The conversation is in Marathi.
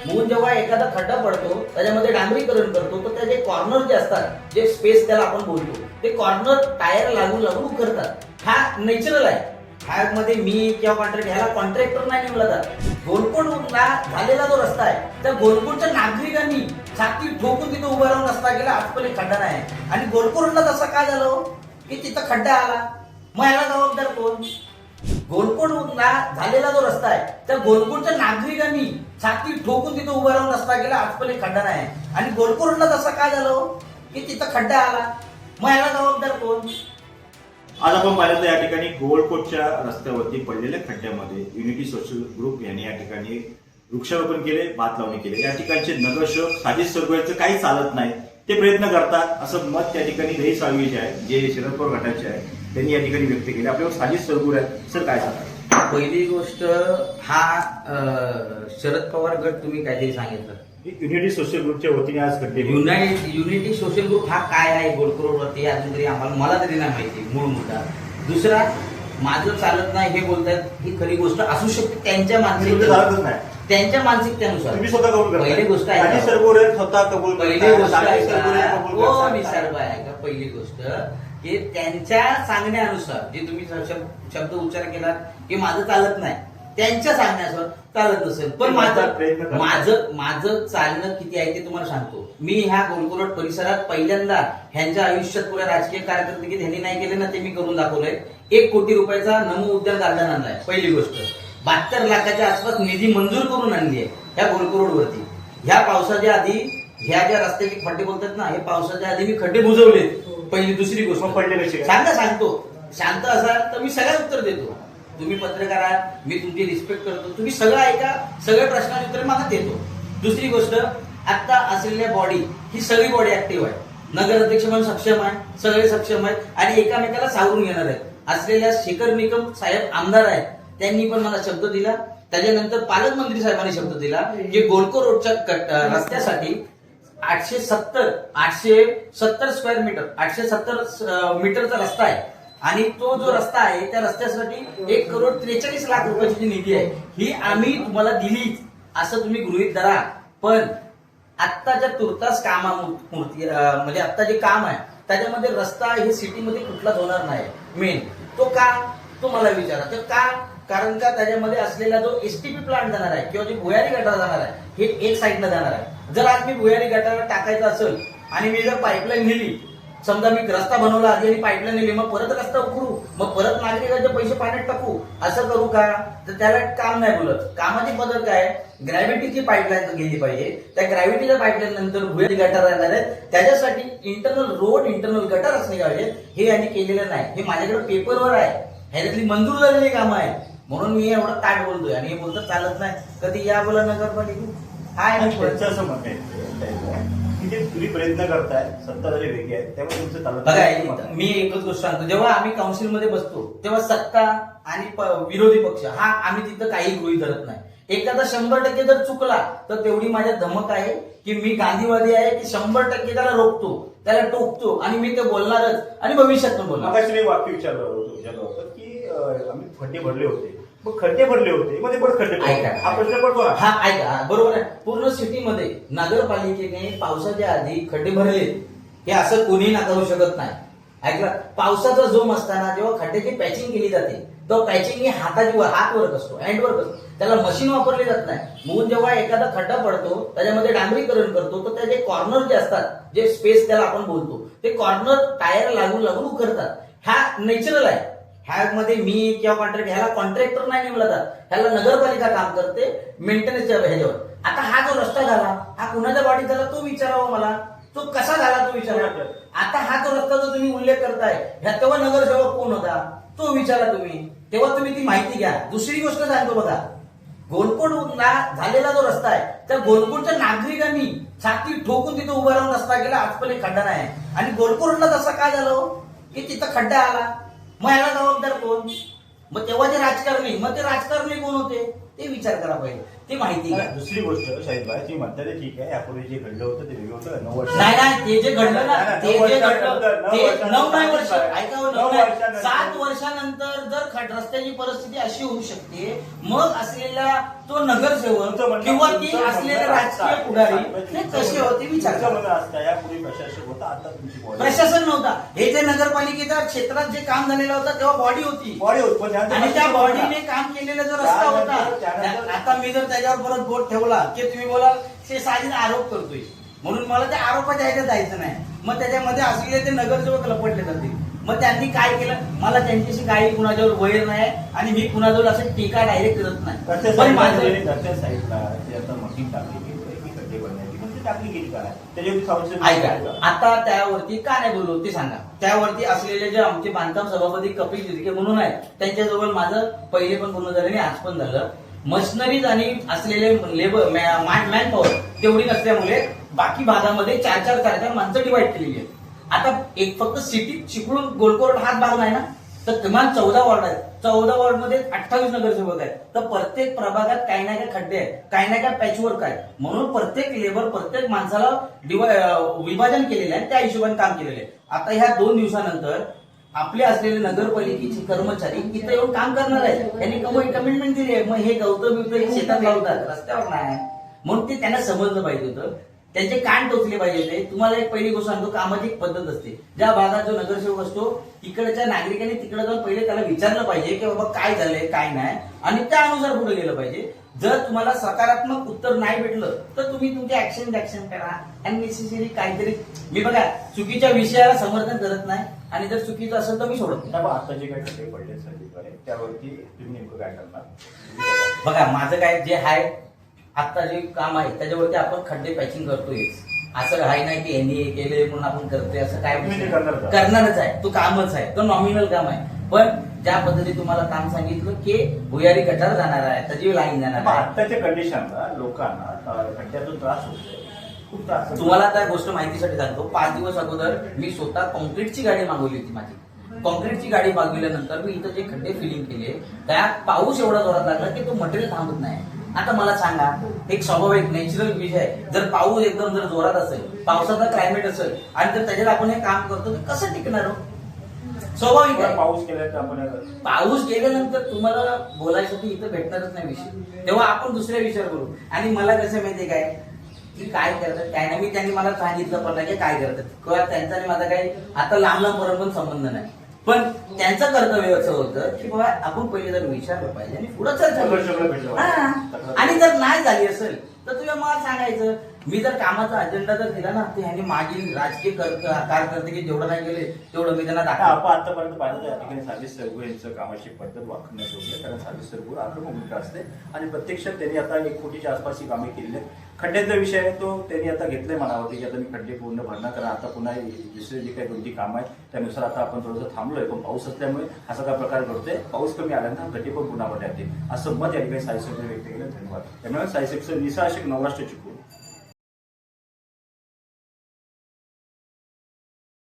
म्हणून जेव्हा एखादा खड्डा पडतो त्याच्यामध्ये डांबरीकरण करतो तर त्याचे कॉर्नर जे असतात, जे स्पेस त्याला आपण बोलतो, ते कॉर्नर टायर लागून लागून उखडतात. हा नॅचरल आहे. ह्यामध्ये मी किंवा कॉन्ट्रॅक्ट ह्याला कॉन्ट्रॅक्टर नाही नेमला जात. गोलकोंडला झालेला जो रस्ता आहे त्या गोलकोंडच्या नागरिकांनी छाती ठोकून तिथे उभा राहून रस्ता केला. आज पण एक खड्डा नाही आणि गोलकोंडला तसं काय झालं की तिथं खड्डा आला, मग याला जबाबदार कोण? गोलकोंडला झालेला जो रस्ता आहे त्या गोलकोंडच्या नागरिकांनी छाती ठोकून तिथे उभा राहून रस्ता केला. आज पण एक खड्डा नाही आणि गोलकोंडला तसं काय झालं की तिथं खड्डा आला, मग याला जबाबदार कोण? आज आपण पाहिलं तर या ठिकाणी गोलकोटच्या रस्त्यावरती पडलेल्या खड्ड्यामध्ये युनिटी सोशल ग्रुप यांनी या ठिकाणी वृक्षारोपण केले, भात लावणी केले. या ठिकाणचे नगरसेवक साजिद सरगुळ्याचं काही चालत नाही, ते प्रयत्न करतात असं मत त्या ठिकाणी रही साळवी जे आहे, जे शरद पवार गटाचे आहे, त्यांनी या ठिकाणी व्यक्त केले. आपल्याला साजिद सरगुळे सर काय सांगतात? पहिली गोष्ट, हा शरद पवार गट तुम्ही काहीतरी सांगितलं, युनिटी सोशल ग्रुपच्या वतीने आज खड्डे युनिटी सोशल ग्रुप हा काय आहे गोलकरोडवरती अजून तरी मला तरी नाही माहिती मूळ मुद्दा. दुसरा, माझं चालत नाही हे बोलतात, ही खरी गोष्ट असू शकते त्यांच्या मानसिकतेनुसार. तुम्ही स्वतः कबूल करता. पहिली गोष्ट आहे, साजिद सरगुळे स्वतः कबूल पहिली गोष्ट आहे का, पहिली गोष्ट की त्यांच्या सांगण्यानुसार जे तुम्ही शब्द उच्चार केला की माझं चालत नाही, त्यांच्या सांगण्यानुसार चालत असेल. पण माझं चालणं किती आहे ते तुम्हाला सांगतो. मी ह्या गोलकोरड परिसरात पहिल्यांदा ह्यांच्या आयुष्यात पुऱ्या राजकीय कार्यकर्ते की त्यांनी नाही केले ना ते मी करून दाखवलंय. 1 कोटी रुपयाचा नमो उद्यान गार्डन आणलाय. पहिली गोष्ट, 72 लाखाच्या आसपास निधी मंजूर करून आणली आहे ह्या गोलकोरड वरती. ह्या पावसाच्या आधी ह्या ज्या रस्त्याचे खड्डे बोलतात ना, हे पावसाच्या आधी मी खड्डे बुजवले. पहिली. दुसरी गोष्ट पडले कसे सांगतो. शांत असाल तर मी सगळ्या उत्तर देतो. तुम्ही पत्रकार आहात, मी तुमची रिस्पेक्ट करतो, तुम्ही सगळं ऐका, सगळे प्रश्नांची उत्तरे मला देतो. दुसरी गोष्ट, आता असलेल्या बॉडी ही सगळी बॉडी ऍक्टिव्ह आहे. नगर अध्यक्ष म्हणून सक्षम आहे, सगळे सक्षम आहेत आणि एकामेकाला सावरून घेणार आहेत. असलेल्या शेखर निकम साहेब आमदार आहेत, त्यांनी पण मला शब्द दिला. त्याच्यानंतर पालकमंत्री साहेबांनी शब्द दिला की गोलको रोडच्या रस्त्यासाठी 870 स्क्वेअर मीटर 870 मीटरचा रस्ता आहे आणि तो जो रस्ता आहे त्या रस्त्यासाठी 1,43,00,000 रुपयाची जी निधी आहे ही आम्ही तुम्हाला दिली असं तुम्ही गृहीत धरा. पण आत्ताच्या तुर्तास म्हणजे आत्ता जे काम आहे त्याच्यामध्ये रस्ता हे सिटीमध्ये कुठलाच होणार नाही. मेन तो का, तो मला विचारा. तर का? कारण का त्याच्यामध्ये असलेला जो एसटीपी प्लांट जाणार आहे किंवा जे भुयारी गटार जाणार आहे हे एक साईडला जाणार आहे. जर आज मी भुयारी गटार टाकायचा असेल आणि मी जर पाईपलाईन नेली, समजा मी रस्ता बनवला आधी आणि पाईपलाईन नेली, मग परत रस्ता उकरू, मग परत नागरिकांचे पैसे पाण्यात टाकू, असं करू का? तर त्याला काम नाही बोलत. कामाची पद्धत काय, ग्रॅव्हिटीची पाईपलाईन गेली पाहिजे. त्या ग्रॅव्हिटीच्या पाईपलाईन नंतर भुयारी गटार राहणार आहेत. त्याच्यासाठी इंटरनल रोड, इंटरनल गटार असणे पाहिजे. हे यांनी केलेलं नाही. हे माझ्याकडे पेपरवर आहे, ह्याच्यातली मंजूर झालेली कामं आहेत. म्हणून मी एवढं ताट बोलतोय आणि हे बोलतं चालत नाही. कधी या बोला नगरपालिका हाय असं मत आहे की जे तुम्ही प्रयत्न करताय, सत्ताधारी वेगळे आहेत, त्यामुळे तुमचं चालत. बघा, मी एकच गोष्ट सांगतो, जेव्हा आम्ही काउन्सिलमध्ये बसतो तेव्हा सत्ता आणि विरोधी पक्ष हा आम्ही तिथं काही गृहीत धरत नाही. एखादा 100% जर चुकला तर तेवढी माझ्या धमक आहे की मी गांधीवादी आहे की 100% त्याला रोखतो, त्याला टोकतो आणि मी ते बोलणारच आणि भविष्यात पण बोलणार. मग मी वाक्य विचारलं होतं की आम्ही खड्डे भरले होते, मग खड्डे भरले होते, मध्ये पण खड्डे हा प्रश्न पडतो. हा ऐका, बरोबर आहे. पूर्ण सिटीमध्ये नगरपालिकेने पावसाच्या आधी खड्डे भरले हे असं कोणी नाकारू शकत नाही. ऐकलं, पावसाचा जोम असताना जेव्हा खड्ड्याची पॅचिंग केली जाते तो पॅचिंग ही हात वर्क असतो, हँड वर्क असतो, त्याला मशीन वापरले जात नाही. म्हणून जेव्हा एखादा खड्डा पडतो त्याच्यामध्ये डांबरीकरण करतो तर त्याचे कॉर्नर जे असतात, जे स्पेस त्याला आपण बोलतो, ते कॉर्नर टायर लागून लागून उखडतात. हा नॅचरल आहे. ह्यामध्ये मी किंवा कॉन्ट्रॅक्ट ह्याला कॉन्ट्रॅक्टर नाही नेमला जात, ह्याला नगरपालिका काम करते मेंटेनन्सच्या ह्याच्यावर. आता हा जो रस्ता झाला हा कुणाच्या बॉडीत झाला तो विचारावा मला, तो कसा झाला तो विचारा. आता हा जो रस्ता जो तुम्ही उल्लेख करताय ह्या तेव्हा नगरसेवक कोण होता तो विचारा तुम्ही, तेव्हा तुम्ही ती माहिती घ्या. दुसरी गोष्ट सांगतो बघा, गोलकोंडला झालेला जो रस्ता आहे त्या गोलकोंडच्या नागरिकांनी छाती ठोकून तिथे उभा राहून रस्ता केला. आज पण एक खड्डा नाही आणि गोलकोंडला तसं काय झालं की तिथं खड्डा आला, मग याला जबाबदार कोण? मग तेव्हा जे राजकारणी, मग ते राजकारणी कोण होते ते विचार करा पाहिजे, ते माहिती घ्या. दुसरी गोष्ट शाहिदभाई, तुम्ही म्हणता ठीक आहे, यापूर्वी जे घडलं होतं ते वेगळं होतं. 9 वर्ष नाही, ते जे घडलं ना, ते जे घडलं ते 9 वर्ष ऐकावं, 7 वर्षानंतर जर रस्त्याची परिस्थिती अशी होऊ शकते, मग असलेल्या तो नगरसेवक किंवा ती असलेले राजकीय पुढारी ते कसे होते विचार करा. असता यापूर्वी प्रशासक होता, आता तुमची body. प्रशासन नव्हता. हे जे नगरपालिकेच्या क्षेत्रात जे काम झालेलं होतं तेव्हा बॉडी होती Body होती, पण त्यानंतर आणि त्या प्रशासक होता. बॉडीने काम केलेला जो रस्ता होता त्यानंतर- आता मी जर त्याच्यावर परत बोट ठेवला की तुम्ही बोला ते साधीच आरोप करतोय म्हणून मला त्या आरोपाच्या ह्याच्यात जायचं नाही. मग त्याच्यामध्ये असलेले ते नगरसेवक लपटले जातील. मग त्यांनी काय केलं, मला त्यांच्याशी काही कुणाच्यावर वैर नाही आणि मी कुणाजवळ असं टीका डायरेक्ट करत नाही. पण माझं घरच्या साईडला ते आता मशीन टाकली की खड्डे बनवायची, पण ती टाकली गेली काय त्याच्यावरती संशय ऐका, आता त्यावरती का नाही बोललो ते सांगा. त्यावरती असलेले जे आमचे बांधकाम सभापती कपिल शिर्के म्हणून आहेत त्यांच्याजवळ माझं पहिले पण बोलणं झालं आणि आज पण झालं. मशिनरीज आणि असलेले लेबर मॅन पॉवर तेवढी नसल्यामुळे बाकी भागामध्ये 4-4 माणसं डिवाइड केलेली आहेत. आता एक फक्त सिटीत चिपळूण गोलकोरड हाच भाग नाही ना, तर किमान 14 वॉर्ड आहेत. 14 वॉर्ड मध्ये 28 नगरसेवक आहेत. तर प्रत्येक प्रभागात काही ना काही खड्डे आहेत, काही ना काही पॅचवर्क आहे. म्हणून प्रत्येक लेबर प्रत्येक माणसाला विभाजन केलेलं आहे, त्या हिशोबाने काम केलेलं आहे. आता ह्या 2 दिवसानंतर आपले असलेले नगरपालिकेचे कर्मचारी इथे येऊन काम करणार आहेत. त्यांनी कमिटमेंट दिली आहे. मग हे गवतं बिवतं शेतात लावतात, रस्त्यावर नाही. म्हणून ते त्यांना समजलं पाहिजे होतं, त्यांचे कान टोचले पाहिजे होते. तुम्हाला एक पहिली गोष्ट सांगतो, कामाची एक पद्धत असते. ज्या भागात जो नगरसेवक असतो तिकडच्या नागरिकांनी तिकडे जाऊन पहिले त्याला विचारलं पाहिजे की बाबा काय झालंय काय नाही आणि त्यानुसार पुढे गेलं पाहिजे. जर तुम्हाला सकारात्मक उत्तर नाही भेटलं तर तुम्ही तुमचे ऍक्शन करा. अननेसेसरी काहीतरी मी बघा चुकीच्या विषयाला समर्थन करत नाही आणि जर चुकीचं असेल तर मी सोडत नाही. आता जे काही खड्डे पडले सगळीकडे त्यावरती तुम्ही नेमकं काय करणार? बघा माझं काय जे आहे आता जे काम आहे त्याच्यावरती आपण खड्डे पॅचिंग करतोय. असं आहे नाही की यांनी हे केले म्हणून आपण करतोय असं काय तुम्ही ते करणारच आहात. करणारच आहे. तो कामच आहे, तो नॉमिनल काम आहे. पण ज्या पद्धती तुम्हाला काम सांगितलं की भुयारी गटार जाणार आहे, त्याची लाईन जाणार आहे. आताच्या कंडिशनला लोकांना खड्ड्यातून त्रास होतोय, खूप त्रास होतोय. तुम्हाला त्या गोष्ट माहितीसाठी सांगतो. 5 दिवस अगोदर मी स्वतः कॉन्क्रीटची गाडी मागवली होती. माझी कॉन्क्रीटची गाडी मागविल्यानंतर मी इथं जे खड्डे फिलिंग केले त्यात पाऊस एवढा जोरात लागला की तो मटेरियल थांबत नाही. आता मला सांगा, एक स्वाभाविक नॅचरल विषय आहे, जर पाऊस एकदम जर जोरात असेल, पावसाचा क्लायमेट असेल आणि जर त्याच्यात आपण हे काम करतो तर कसं टिकणार हो? स्वाभाविक आहे. पाऊस केल्यानंतर आपण पाऊस गेल्यानंतर तुम्हाला बोलायसाठी इथं भेटणारच नाही विषय, तेव्हा आपण दुसऱ्या विषयावर बोलू. आणि मला कसं माहितीये काय की काय करतात काय नाही, मी त्यांनी मला सांगितलं पण नाही की काय करतात किंवा त्यांचा आणि माझा काही आता लांब लांबपर्यंत पण संबंध नाही. पण त्यांचं कर्तव्य असं होतं की बाबा आपण पहिले जर विचारलं पाहिजे आणि पुढे चर्चा करू. आणि जर नाही झाली असेल तर तुम्ही मला सांगायचं. मी जर कामाचा अजेंडा जर दिला ना ते ह्यांनी मागील राजकीय कार्यकर्ते की जेवढं नाही गेले तेवढं मी त्यांना दाखवा. आपण आतापर्यंत पाहिलं तर या ठिकाणी साजिद सरगुळे यांचं कामाची पद्धत वाखण्यात होती, कारण साजिद सरगुळे आक्रमक भूमिका असते आणि प्रत्यक्षात त्यांनी आता 1 कोटीच्या आसपास ही कामे केलेली आहेत. खड्ड्याचा विषय आहे तो त्यांनी आता घेतलाय मनावरती की आता मी खड्डे पूर्ण भरणार, कारण आता पुन्हा दुसरे जे काही 2-3 कामं आहेत त्यानुसार आता आपण थोडंसं थांबलोय. पण पाऊस असल्यामुळे असा काय प्रकार घडतोय, पाऊस कमी आल्यानंतर खड्डे पण पुन्हा भरण्यात येतील असं मत या ठिकाणी साई सरगुळे व्यक्त केलं. धन्यवाद. त्यामुळे साई सरगुळे निसाशिक नवराष्ट्र चिपळूण.